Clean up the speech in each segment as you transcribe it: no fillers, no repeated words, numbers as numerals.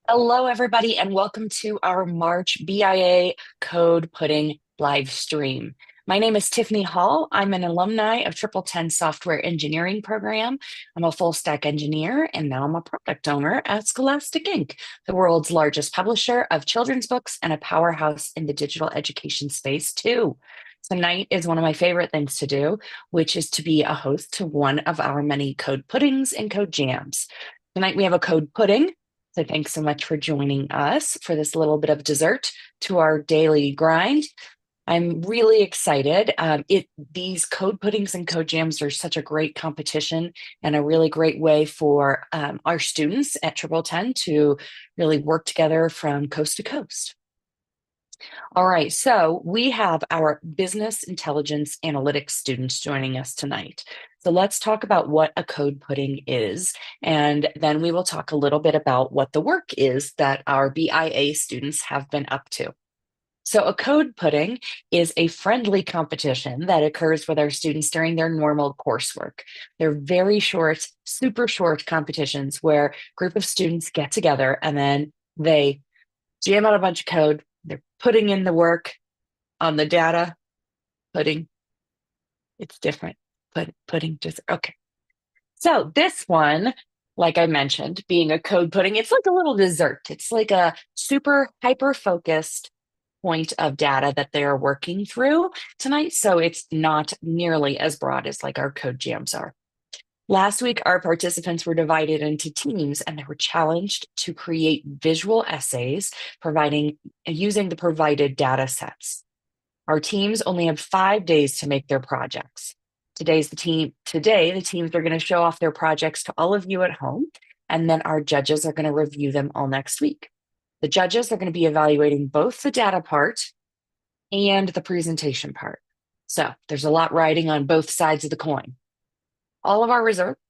Hello, everybody, and welcome to our March BIA Code Pudding live stream. My name is Tiffany Hall. I'm an alumni of TripleTen Software Engineering Program. I'm a full stack engineer, and now I'm a product owner at Scholastic Inc., the world's largest publisher of children's books and a powerhouse in the digital education space, too. Tonight is one of my favorite things to do, which is to be a host to one of our many code puddings and code jams. Tonight we have a code pudding. So thanks so much for joining us for this little bit of dessert to our daily grind. I'm really excited. These code puddings and code jams are such a great competition and a really great way for our students at TripleTen to really work together from coast to coast. All right, so we have our business intelligence analytics students joining us tonight. So let's talk about what a code pudding is, and then we will talk a little bit about what the work is that our BIA students have been up to. So a code pudding is a friendly competition that occurs with our students during their normal coursework. They're very short, super short competitions where a group of students get together and then they jam out a bunch of code. They're putting in the work on the data, pudding. It's different, but pudding just okay. So this one, like I mentioned, being a code pudding, it's like a little dessert. It's like a super hyper focused point of data that they are working through tonight. So it's not nearly as broad as like our code jams are. Last week, our participants were divided into teams and they were challenged to create visual essays using the provided data sets. Our teams only have 5 days to make their projects. Today, the teams are going to show off their projects to all of you at home, and then our judges are going to review them all next week. The judges are going to be evaluating both the data part and the presentation part. So there's a lot riding on both sides of the coin. All of our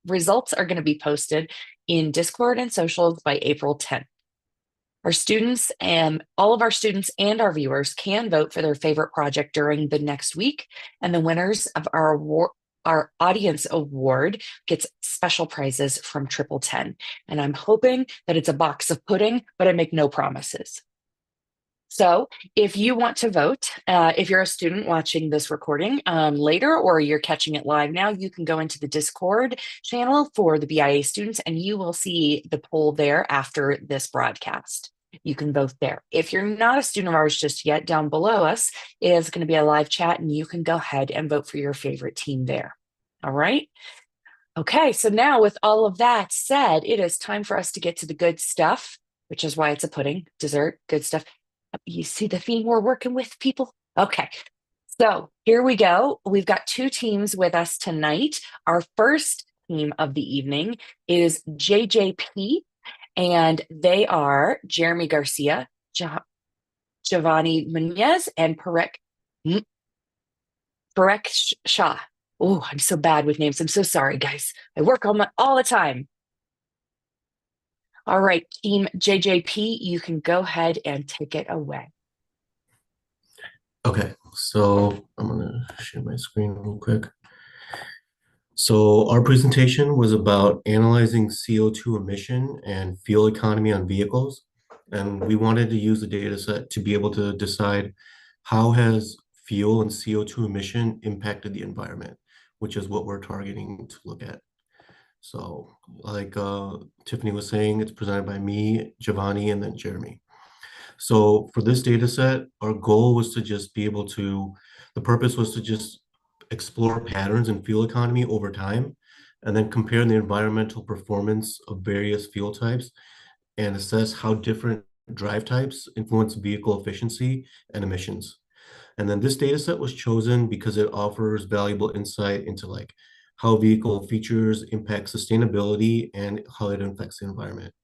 results are going to be posted in Discord and socials by April 10th. Our students and all of our students and our viewers can vote for their favorite project during the next week, and the winners of our audience award gets special prizes from TripleTen. And I'm hoping that it's a box of pudding, but I make no promises. So if you want to vote, if you're a student watching this recording later or you're catching it live now, you can go into the Discord channel for the BIA students and you will see the poll there after this broadcast. You can vote there. If you're not a student of ours just yet, down below us is going to be a live chat and you can go ahead and vote for your favorite team there. All right. Okay, so now with all of that said, it is time for us to get to the good stuff, which is why it's a pudding, dessert, good stuff. You see the theme we're working with, people? Okay, so here we go. We've got two teams with us tonight. Our first team of the evening is JJP, and they are Jeremy Garcia, Giovanni Munez, and Parek Shah. Oh, I'm so bad with names. I'm so sorry, guys. I work all the time. All right, Team JJP, you can go ahead and take it away. Okay, so I'm gonna share my screen real quick. So our presentation was about analyzing CO2 emission and fuel economy on vehicles. And we wanted to use the data set to be able to decide how has fuel and CO2 emission impacted the environment, which is what we're targeting to look at. So like Tiffany was saying, it's presented by me, Giovanni, and then Jeremy. So for this data set, our goal was to just be able to, the purpose was to just explore patterns in fuel economy over time, and then compare the environmental performance of various fuel types and assess how different drive types influence vehicle efficiency and emissions. And then this data set was chosen because it offers valuable insight into like how vehicle features impact sustainability and how it affects the environment.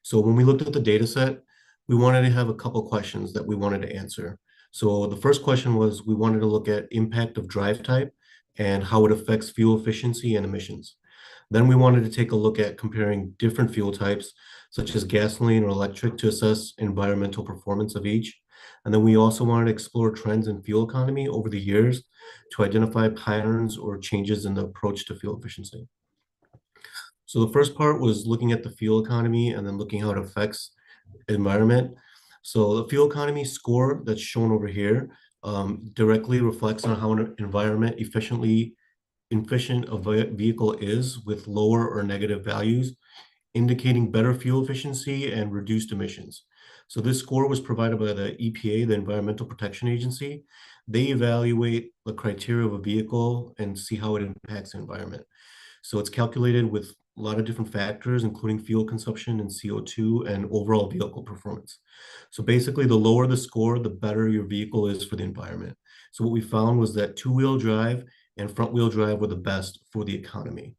So when we looked at the data set, we wanted to have a couple questions that we wanted to answer. So the first question was we wanted to look at impact of drive type and how it affects fuel efficiency and emissions. Then we wanted to take a look at comparing different fuel types, such as gasoline or electric, to assess environmental performance of each. And then we also wanted to explore trends in fuel economy over the years to identify patterns or changes in the approach to fuel efficiency. So the first part was looking at the fuel economy and then looking how it affects environment. So the fuel economy score that's shown over here directly reflects on how an environment efficient a vehicle is with lower or negative values, indicating better fuel efficiency and reduced emissions. So this score was provided by the EPA, the Environmental Protection Agency. They evaluate the criteria of a vehicle and see how it impacts the environment. So it's calculated with a lot of different factors, including fuel consumption and CO2 and overall vehicle performance. So basically, the lower the score, the better your vehicle is for the environment. So what we found was that two-wheel drive and front-wheel drive were the best for the economy.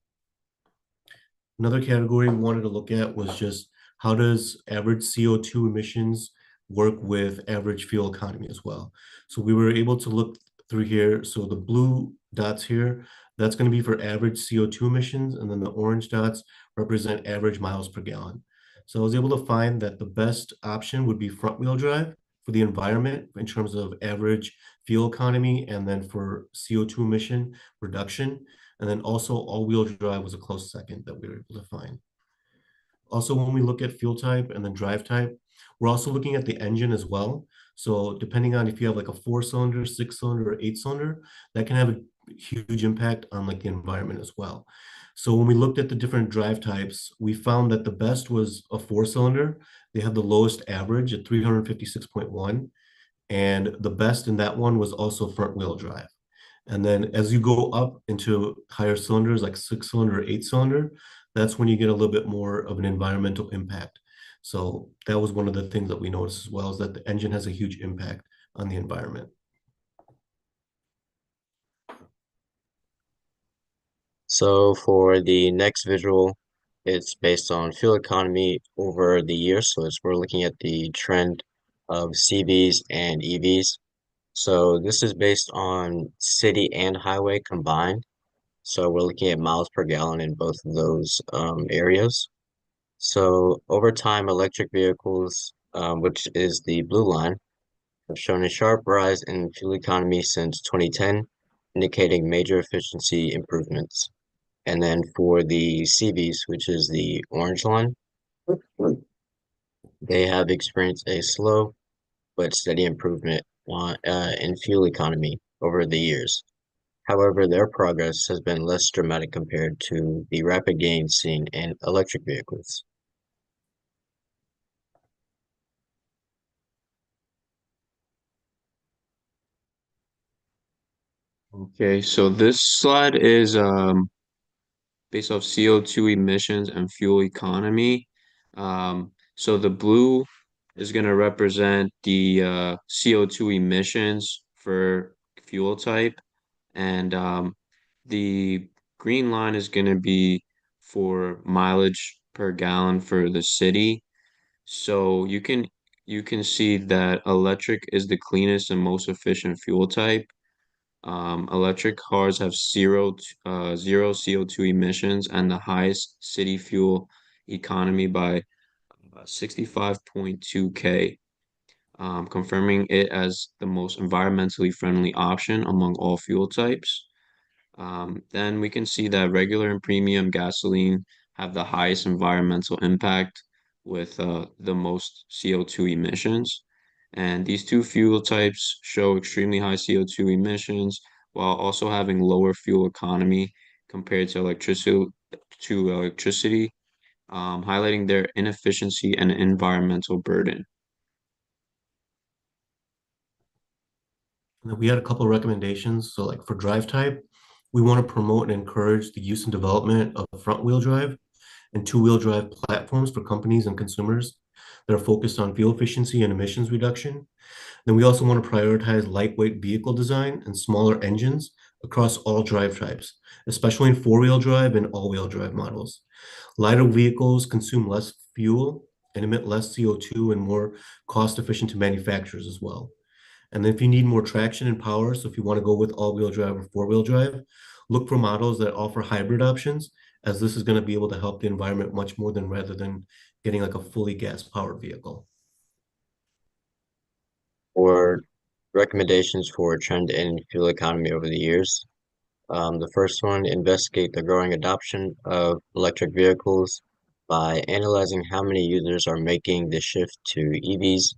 Another category we wanted to look at was just how does average CO2 emissions work with average fuel economy as well. So we were able to look through here. So the blue dots here, that's going to be for average CO2 emissions, and then the orange dots represent average miles per gallon. So I was able to find that the best option would be front wheel drive for the environment in terms of average fuel economy, and then for CO2 emission reduction. And then also all-wheel drive was a close second that we were able to find. Also, when we look at fuel type and then drive type, we're also looking at the engine as well. So depending on if you have like a four-cylinder, six-cylinder, or eight-cylinder, that can have a huge impact on like the environment as well. So when we looked at the different drive types, we found that the best was a four-cylinder. They had the lowest average at 356.1, and the best in that one was also front-wheel drive. And then as you go up into higher cylinders, like six-cylinder or eight-cylinder, that's when you get a little bit more of an environmental impact. So that was one of the things that we noticed as well, is that the engine has a huge impact on the environment. So for the next visual, it's based on fuel economy over the years. We're looking at the trend of CVs and EVs. So this is based on city and highway combined. So we're looking at miles per gallon in both of those areas. So over time, electric vehicles, which is the blue line, have shown a sharp rise in fuel economy since 2010, indicating major efficiency improvements. And then for the CVs, which is the orange line, they have experienced a slow but steady improvement in fuel economy over the years. However, their progress has been less dramatic compared to the rapid gains seen in electric vehicles. Okay, so this slide is based off CO2 emissions and fuel economy. So the blue is going to represent the CO2 emissions for fuel type, and the green line is going to be for mileage per gallon for the city. So you can see that electric is the cleanest and most efficient fuel type. Electric cars have zero CO2 emissions and the highest city fuel economy by 65.2 K, confirming it as the most environmentally friendly option among all fuel types. Then we can see that regular and premium gasoline have the highest environmental impact with the most CO2 emissions. And these two fuel types show extremely high CO2 emissions while also having lower fuel economy compared to electricity, highlighting their inefficiency and environmental burden. And then we had a couple of recommendations. So like for drive type, we want to promote and encourage the use and development of front-wheel drive and two-wheel drive platforms for companies and consumers that are focused on fuel efficiency and emissions reduction. Then we also want to prioritize lightweight vehicle design and smaller engines across all drive types, especially in four-wheel drive and all-wheel drive models. Lighter vehicles consume less fuel and emit less CO2 and more cost efficient to manufacturers as well. And then if you need more traction and power, so if you want to go with all-wheel drive or four-wheel drive, look for models that offer hybrid options, as this is going to be able to help the environment much more than rather than getting like a fully gas-powered vehicle. For recommendations for trend in fuel economy over the years, the first one, investigate the growing adoption of electric vehicles. by analyzing how many users are making the shift to EVs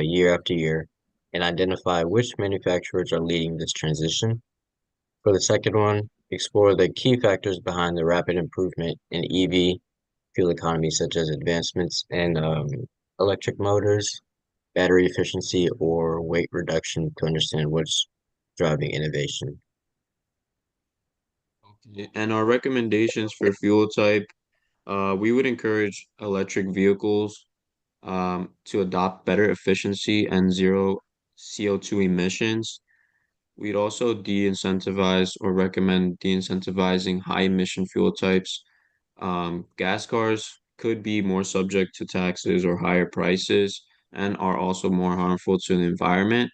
year after year and identify which manufacturers are leading this transition. For the second one, explore the key factors behind the rapid improvement in EV fuel economy, such as advancements in electric motors, battery efficiency, or weight reduction to understand what's driving innovation. Okay. And our recommendations for fuel type, we would encourage electric vehicles to adopt better efficiency and zero CO2 emissions. We'd also de-incentivize or recommend de-incentivizing high emission fuel types. Gas cars could be more subject to taxes or higher prices and are also more harmful to the environment.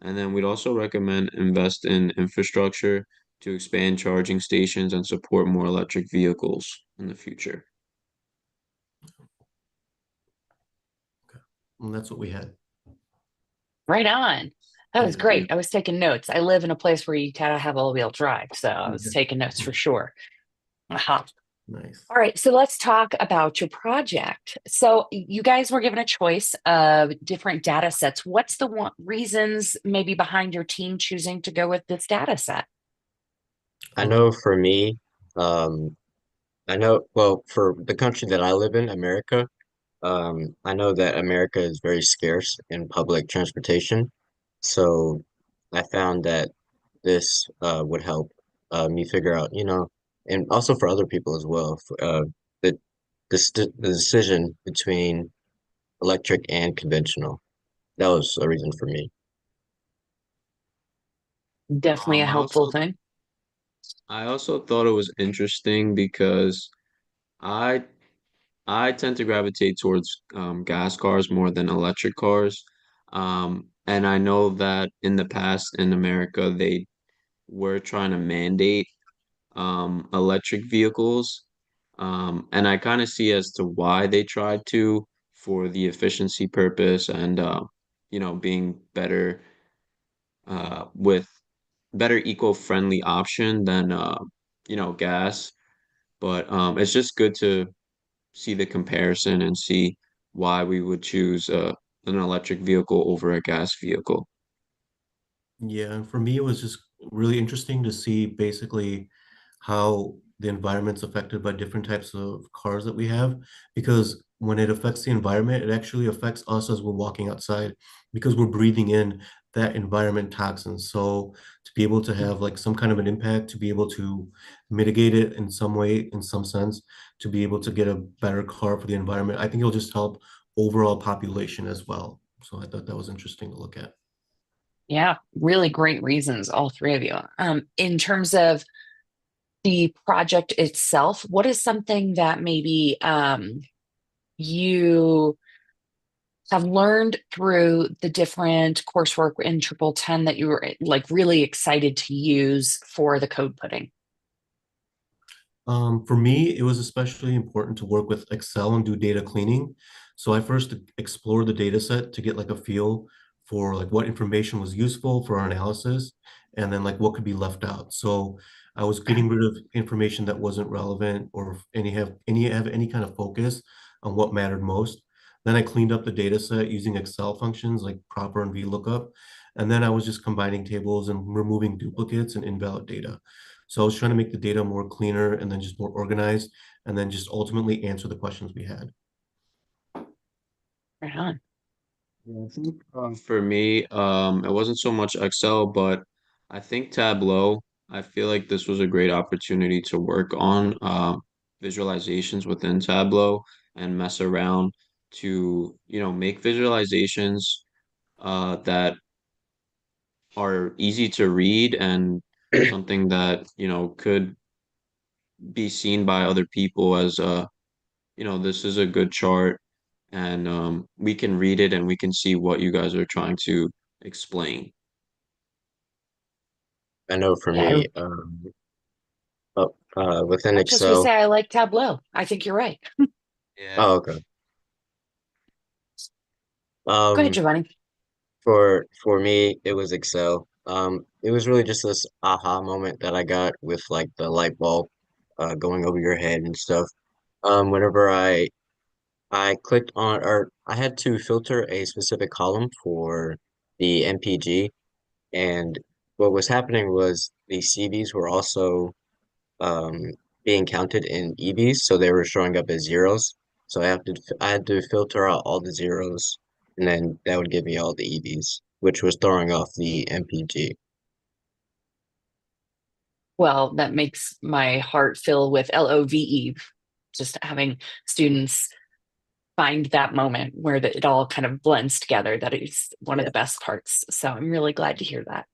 And then we'd also recommend invest in infrastructure to expand charging stations and support more electric vehicles in the future. And that's what we had. Right on. That was Yeah. great. I was taking notes. I live in a place where you gotta have all-wheel drive, so I was Okay. taking notes for sure. Uh-huh. Nice. All right, so let's talk about your project. So you guys were given a choice of different data sets. What's the reasons maybe behind your team choosing to go with this data set? I know for me, um, well, for the country that I live in, America, I know that America is very scarce in public transportation. So I found that this would help me figure out, and also for other people as well, the, the decision between electric and conventional. That was a reason for me. Definitely a Um, I helpful also thing. I also thought it was interesting because I I tend to gravitate towards gas cars more than electric cars. And I know that in the past in America, they were trying to mandate electric vehicles. And I kind of see as to why they tried to for the efficiency purpose and, being better with better eco-friendly option than, gas. But it's just good to see the comparison and see why we would choose an electric vehicle over a gas vehicle. Yeah, and for me, it was just really interesting to see basically how the environment's affected by different types of cars that we have. Because when it affects the environment, it actually affects us as we're walking outside because we're breathing in that environment toxins. So to be able to have like some kind of an impact, to be able to mitigate it in some way, in some sense, to be able to get a better car for the environment, I think it'll just help overall population as well. So I thought that was interesting to look at. Yeah, really great reasons, all three of you. In terms of the project itself, what is something that maybe you have learned through the different coursework in TripleTen that you were like really excited to use for the code pudding? For me, it was especially important to work with Excel and do data cleaning. So I first explored the data set to get like a feel for like what information was useful for our analysis and then like what could be left out. So I was getting rid of information that wasn't relevant or any kind of focus on what mattered most. Then I cleaned up the data set using Excel functions like proper and VLOOKUP. And then I was just combining tables and removing duplicates and invalid data. So I was trying to make the data more cleaner and then just more organized, and then just ultimately answer the questions we had. Right on. Yeah, I think for me, it wasn't so much Excel, but I think Tableau. I feel like this was a great opportunity to work on visualizations within Tableau and mess around to, make visualizations that are easy to read and something that, could be seen by other people as this is a good chart and we can read it and we can see what you guys are trying to explain. I know for Yeah, me, within I was just gonna say Excel. I like Tableau. I think you're right. Yeah. Oh, okay. Go ahead, Um, Giovanni. for me, it was Excel. It was really just this aha moment that I got with like the light bulb going over your head and stuff. Whenever I clicked on, or I had to filter a specific column for the MPG, and what was happening was the CVs were also um, being counted in EVs, so they were showing up as zeros. So I had to filter out all the zeros, and then that would give me all the EVs, which was throwing off the MPG. Well, that makes my heart fill with LOVE, just having students find that moment where it all kind of blends together. That is one of Yeah. the best parts. So I'm really glad to hear that.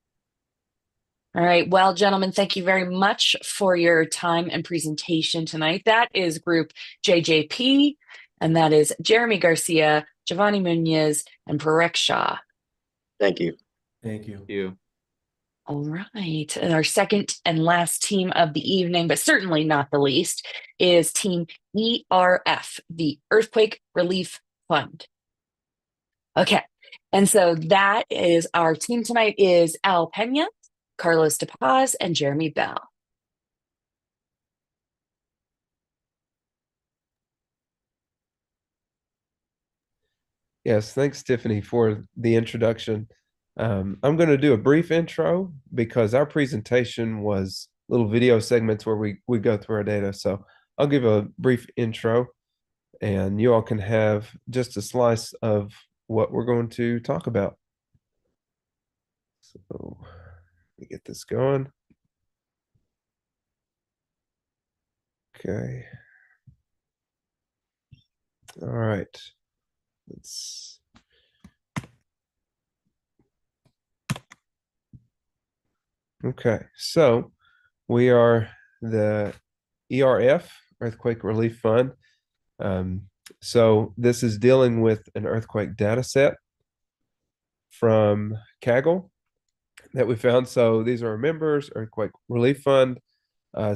All right. Well, gentlemen, thank you very much for your time and presentation tonight. That is group JJP, and that is Jeremy Garcia, Giovanni Munoz, and Parek Shah. Thank you. Thank you. You. All right. And our second and last team of the evening, but certainly not the least, is Team ERF, the Earthquake Relief Fund. Okay. And so that is our team tonight is Al Pena, Carlos De Paz, and Jeremy Bell. Yes, thanks, Tiffany, for the introduction. I'm going to do a brief intro because our presentation was little video segments where we go through our data. So I'll give a brief intro and you all can have just a slice of what we're going to talk about. So let me get this going. Okay. All right. Let's Okay, so we are the ERF, Earthquake Relief Fund. So this is dealing with an earthquake data set from Kaggle that we found. So these are our members, Earthquake Relief Fund.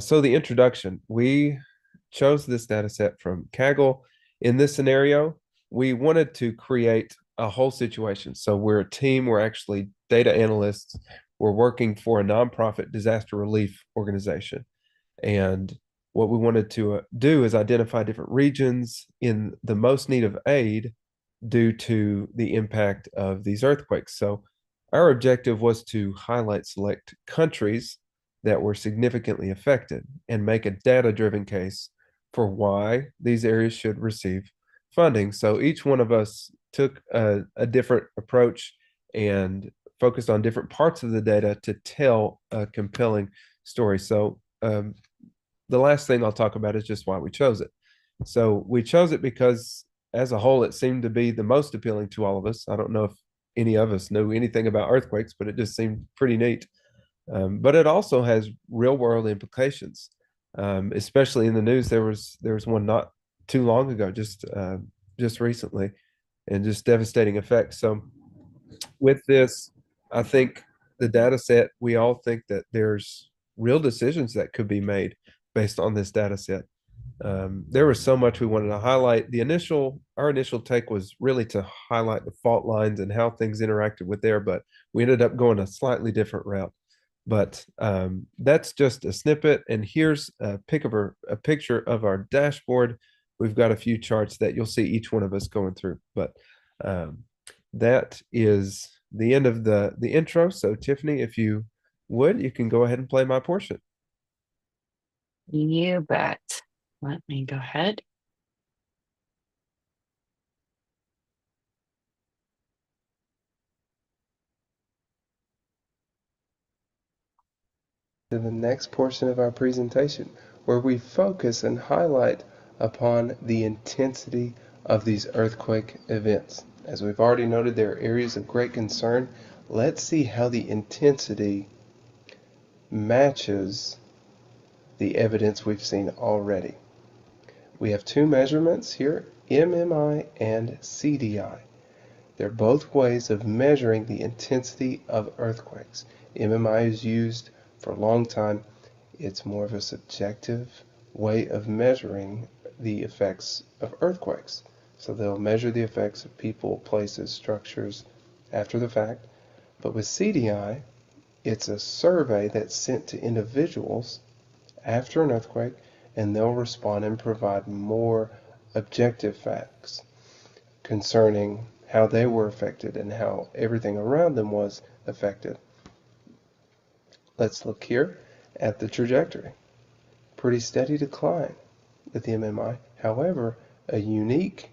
So the introduction, we chose this data set from Kaggle. In this scenario, we wanted to create a whole situation. So we're a team, we're actually data analysts. We're working for a nonprofit disaster relief organization. And what we wanted to do is identify different regions in the most need of aid due to the impact of these earthquakes. So our objective was to highlight select countries that were significantly affected and make a data-driven case for why these areas should receive funding. So each one of us took a different approach and focused on different parts of the data to tell a compelling story. So the last thing I'll talk about is just why we chose it. So we chose it because as a whole, it seemed to be the most appealing to all of us. I don't know if any of us knew anything about earthquakes, but it just seemed pretty neat. But it also has real world implications, especially in the news. There was one not too long ago, just recently, and just devastating effects. So with this, I think the data set, we all think that there's real decisions that could be made based on this data set. There was so much we wanted to highlight. Our initial take was really to highlight the fault lines and how things interacted with there, but we ended up going a slightly different route. But that's just a snippet. And here's a picture of our dashboard. We've got a few charts that you'll see each one of us going through. But that is the end of the intro. So Tiffany, if you would, you can go ahead and play my portion. You bet. Let me go ahead. To the next portion of our presentation, where we focus and highlight upon the intensity of these earthquake events. As we've already noted, there are areas of great concern. Let's see how the intensity matches the evidence we've seen already. We have two measurements here, MMI and CDI. They're both ways of measuring the intensity of earthquakes. MMI is used for a long time. It's more of a subjective way of measuring the effects of earthquakes. So they'll measure the effects of people, places, structures after the fact. But with CDI, it's a survey that's sent to individuals after an earthquake, and they'll respond and provide more objective facts concerning how they were affected and how everything around them was affected. Let's look here at the trajectory. Pretty steady decline with the MMI. However, a unique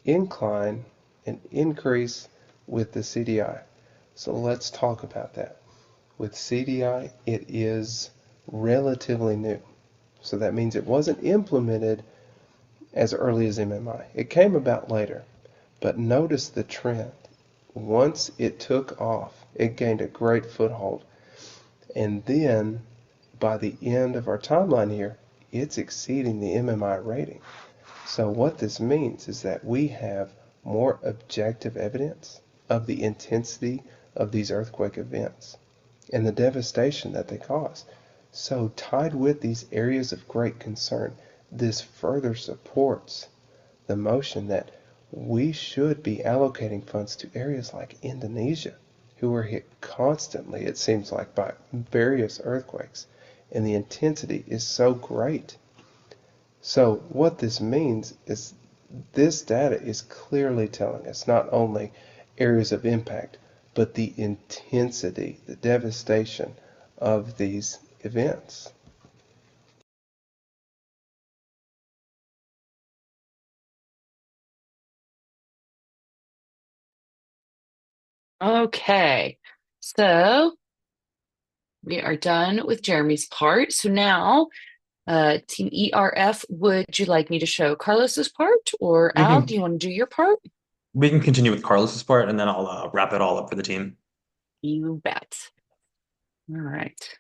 incline and increase with the CDI. So let's talk about that. With CDI, it is relatively new. So that means it wasn't implemented as early as MMI. It came about later. But notice the trend. Once it took off, it gained a great foothold. And then by the end of our timeline here, it's exceeding the MMI rating. So what this means is that we have more objective evidence of the intensity of these earthquake events and the devastation that they cause. So tied with these areas of great concern, this further supports the motion that we should be allocating funds to areas like Indonesia, who are hit constantly, it seems like, by various earthquakes, and the intensity is so great. So what this means is this data is clearly telling us not only areas of impact, but the intensity, the devastation of these events. Okay, so we are done with Jeremy's part. So now, Team ERF, would you like me to show Carlos's part, or We Al, can do you want to do your part? we can continue with Carlos's part, and then I'll wrap it all up for the team. You bet. All right.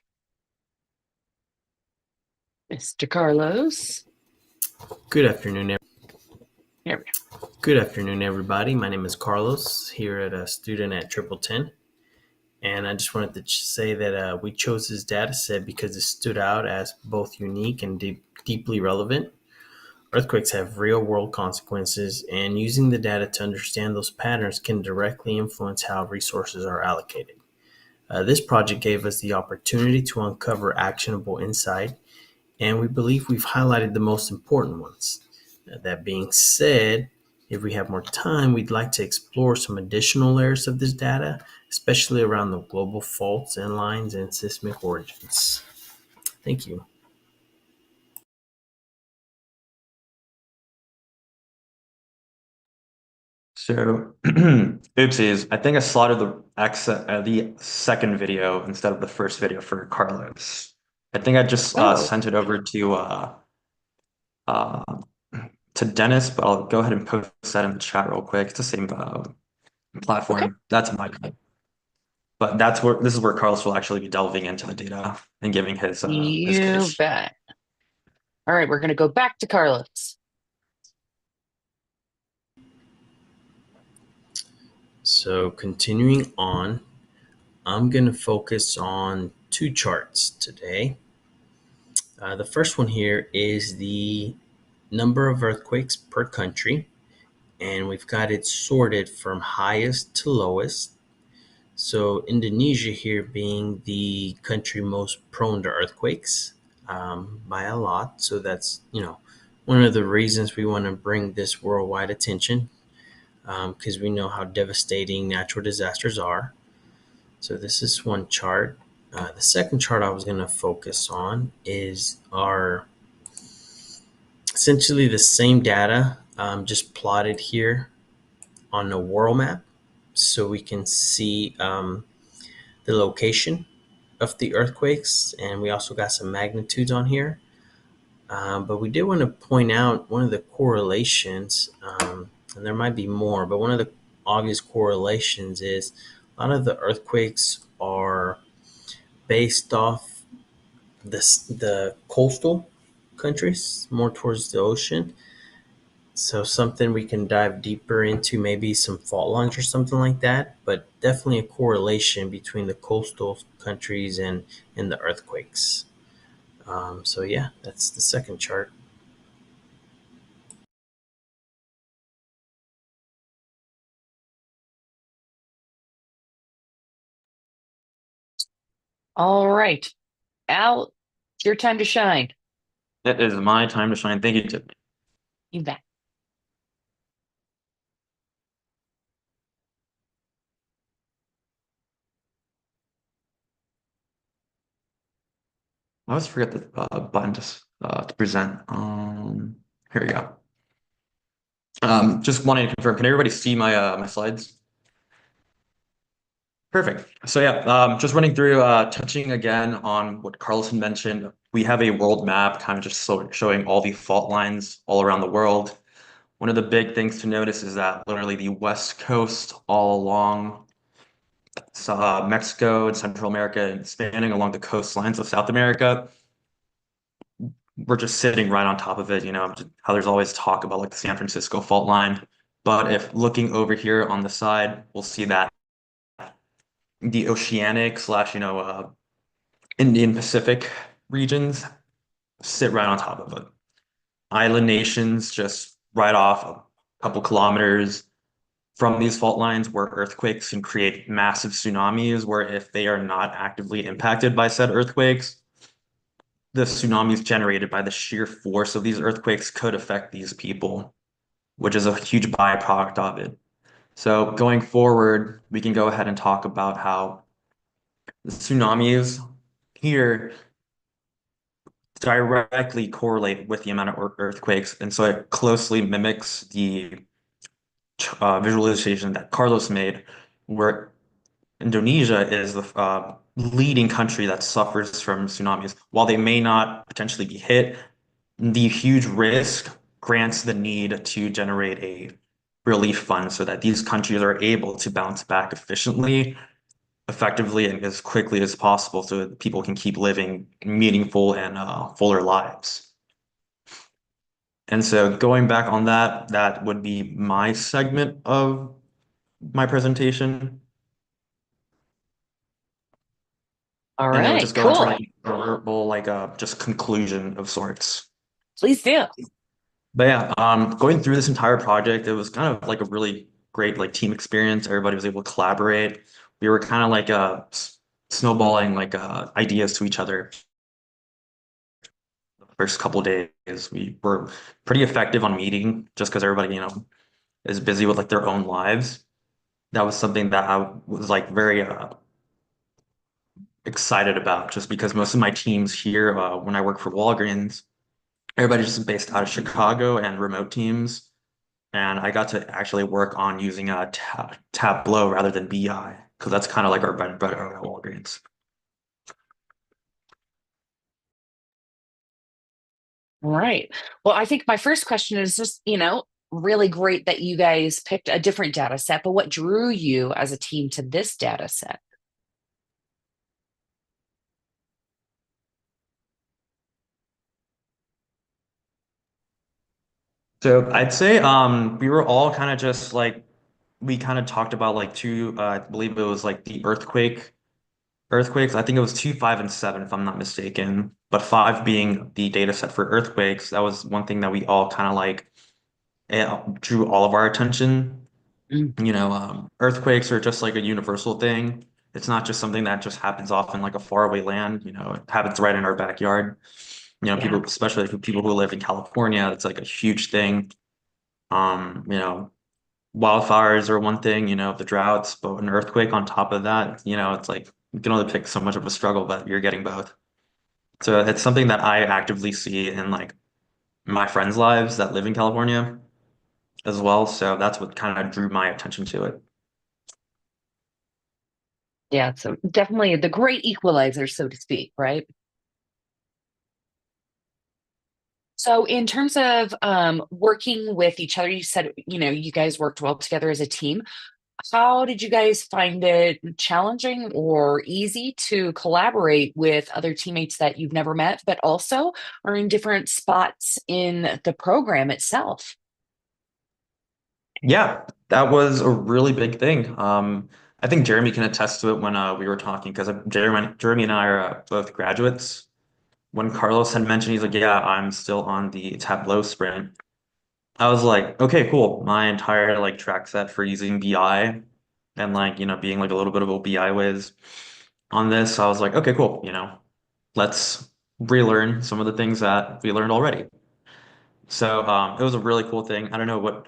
Mr. Carlos. Good afternoon, Here we Good afternoon, everybody. My name is Carlos, here at a student at TripleTen, and I just wanted to say that we chose this data set because it stood out as both unique and deeply relevant. Earthquakes have real-world consequences, and using the data to understand those patterns can directly influence how resources are allocated. This project gave us the opportunity to uncover actionable insight, and we believe we've highlighted the most important ones. That being said, if we have more time, we'd like to explore some additional layers of this data, especially around the global faults and lines and seismic origins. Thank you. So, oopsies, I think I slotted the second video instead of the first video for Carlos. I think I just Oh. sent it over uh, to Dennis, but I'll go ahead and post that in the chat real quick. It's the same platform. Okay. That's my cut. But this is where Carlos will actually be delving into the data and giving his You case. bet. All right, we're going to go back to Carlos. So continuing on, I'm going to focus on two charts today. The first one here is the number of earthquakes per country, and we've got it sorted from highest to lowest. So Indonesia here being the country most prone to earthquakes by a lot. So that's, one of the reasons we want to bring this worldwide attention, because we know how devastating natural disasters are. So this is one chart. The second chart I was going to focus on is essentially the same data, just plotted here on a world map, so we can see the location of the earthquakes, and we also got some magnitudes on here. But we did want to point out one of the correlations, and there might be more, but one of the obvious correlations is a lot of the earthquakes are based off the coastal countries, more towards the ocean. So something we can dive deeper into, maybe some fault lines or something like that, but definitely a correlation between the coastal countries and the earthquakes. So yeah, that's the second chart. All right, Al, it's your time to shine. It is my time to shine. Thank you, Tiffany. You bet. I always forget the button to present. Here we go. Just wanting to confirm, can everybody see my my slides? Perfect. So yeah, just running through, touching again on what Carlos had mentioned. We have a world map, kind of just showing all the fault lines all around the world. One of the big things to notice is that literally the West Coast all along Mexico and Central America and spanning along the coastlines of South America, we're just sitting right on top of it, how there's always talk about like the San Francisco fault line. But if looking over here on the side, we'll see that the oceanic slash, Indian Pacific regions sit right on top of it. Island nations just right off a couple kilometers from these fault lines where earthquakes can create massive tsunamis, where if they are not actively impacted by said earthquakes, the tsunamis generated by the sheer force of these earthquakes could affect these people, which is a huge byproduct of it. So going forward, we can go ahead and talk about how the tsunamis here directly correlate with the amount of earthquakes. And so it closely mimics the visualization that Carlos made, where Indonesia is the leading country that suffers from tsunamis. While they may not potentially be hit, the huge risk grants the need to generate a relief fund so that these countries are able to bounce back efficiently, effectively, and as quickly as possible so that people can keep living meaningful and fuller lives. And so going back on that, that would be my segment of my presentation. All And then we'll right, just go into cool. like a verbal, like just conclusion of sorts. Please do. But yeah, going through this entire project, it was kind of like a really great like team experience. Everybody was able to collaborate. We were kind of like snowballing like ideas to each other. The first couple days, we were pretty effective on meeting just because everybody, is busy with like their own lives. That was something that I was like very excited about, just because most of my teams here, when I work for Walgreens, everybody's just based out of Chicago and remote teams. And I got to actually work on using a Tableau rather than BI, because that's kind of like our bread and butter at Walgreens. All right. Well, I think my first question is just, really great that you guys picked a different data set, but what drew you as a team to this data set? So I'd say we were all kind of just like we kind of talked about like two I believe it was like the earthquakes. I think it was 2, 5, and 7 if I'm not mistaken. But 5 being the data set for earthquakes, that was one thing that we all kind of like drew all of our attention. Mm, Earthquakes are just like a universal thing. It's not just something that just happens off in like a faraway land. It happens right in our backyard. yeah. People, especially for people who live in California, it's like a huge thing. Um, you know, Wildfires are one thing, the droughts, but an earthquake on top of that, it's like you can only pick so much of a struggle, but you're getting both. So it's something that I actively see in like my friends' lives that live in California as well. So that's what kind of drew my attention to it. Yeah. So definitely the great equalizer, so to speak, right? So in terms of working with each other, you said, you guys worked well together as a team. How did you guys find it challenging or easy to collaborate with other teammates that you've never met, but also are in different spots in the program itself? Yeah, that was a really big thing. I think Jeremy can attest to it when we were talking because Jeremy and I are both graduates. When Carlos had mentioned, he's like, "Yeah, I'm still on the Tableau sprint." I was like, "Okay, cool." My entire like track set for using BI and like being like a little bit of a BI whiz on this. So I was like, "Okay, cool." Let's relearn some of the things that we learned already. So it was a really cool thing. I don't know what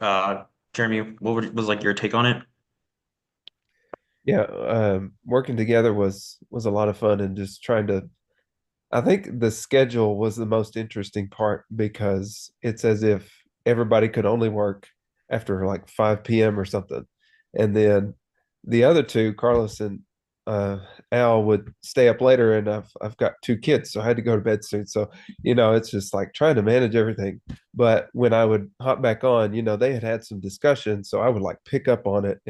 Jeremy, was like your take on it? Yeah, working together was a lot of fun, and just trying to. I think the schedule was the most interesting part because it's as if everybody could only work after like 5 p.m. or something. And then the other two, Carlos and uh, Al, would stay up later, and I've got two kids, so I had to go to bed soon. So, it's just like trying to manage everything. But when I would hop back on, they had some discussion, so I would like pick up on it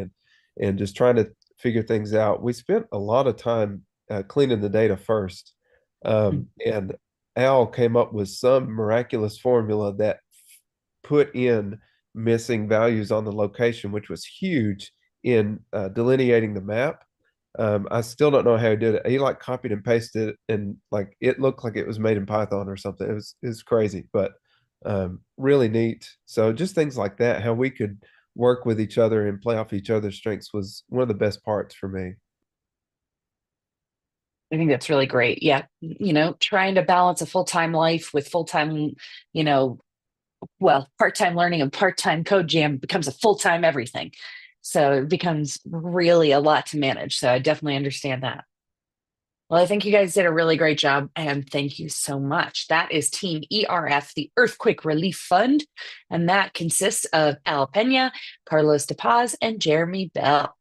and just trying to figure things out. We spent a lot of time cleaning the data first, and Al came up with some miraculous formula that put in missing values on the location, which was huge in delineating the map. I still don't know how he did it. He like copied and pasted it, and like it looked like it was made in Python or something. It was crazy, but really neat. So just things like that, how we could work with each other and play off each other's strengths was one of the best parts for me. I think that's really great. Yeah. Trying to balance a full-time life with full-time, you know, part-time learning and part-time code jam becomes a full-time everything. So it becomes really a lot to manage. So I definitely understand that. Well, I think you guys did a really great job, and thank you so much. That is Team ERF, the Earthquake Relief Fund, and that consists of Al Pena, Carlos De Paz, and Jeremy Bell.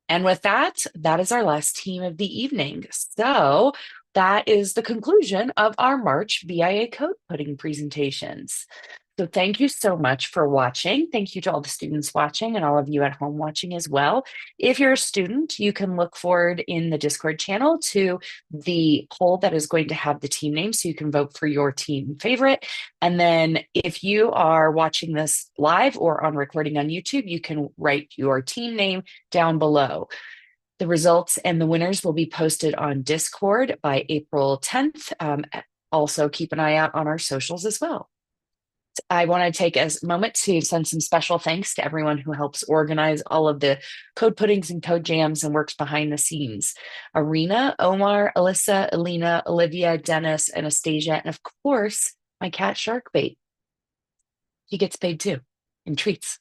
And with that, that is our last team of the evening. So that is the conclusion of our March BIA Code Pudding presentations. So thank you so much for watching. Thank you to all the students watching and all of you at home watching as well. If you're a student, you can look forward in the Discord channel to the poll that is going to have the team name, so you can vote for your team favorite. And then if you are watching this live or on recording on YouTube, you can write your team name down below. The results and the winners will be posted on Discord by April 10th. Also, keep an eye out on our socials as well. I want to take a moment to send some special thanks to everyone who helps organize all of the code puddings and code jams and works behind the scenes. Arena, Omar, Alyssa, Alina, Olivia, Dennis, Anastasia, and of course, my cat Sharkbait. He gets paid too, in treats.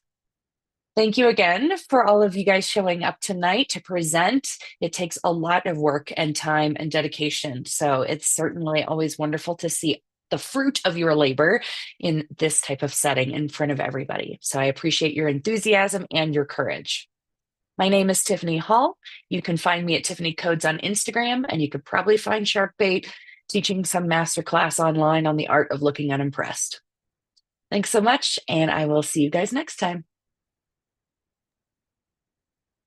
Thank you again for all of you guys showing up tonight to present. It takes a lot of work and time and dedication. So it's certainly always wonderful to see the fruit of your labor in this type of setting in front of everybody. So I appreciate your enthusiasm and your courage. My name is Tiffany Hall. You can find me at Tiffany Codes on Instagram, and you could probably find Sharkbait teaching some masterclass online on the art of looking unimpressed. Thanks so much, and I will see you guys next time.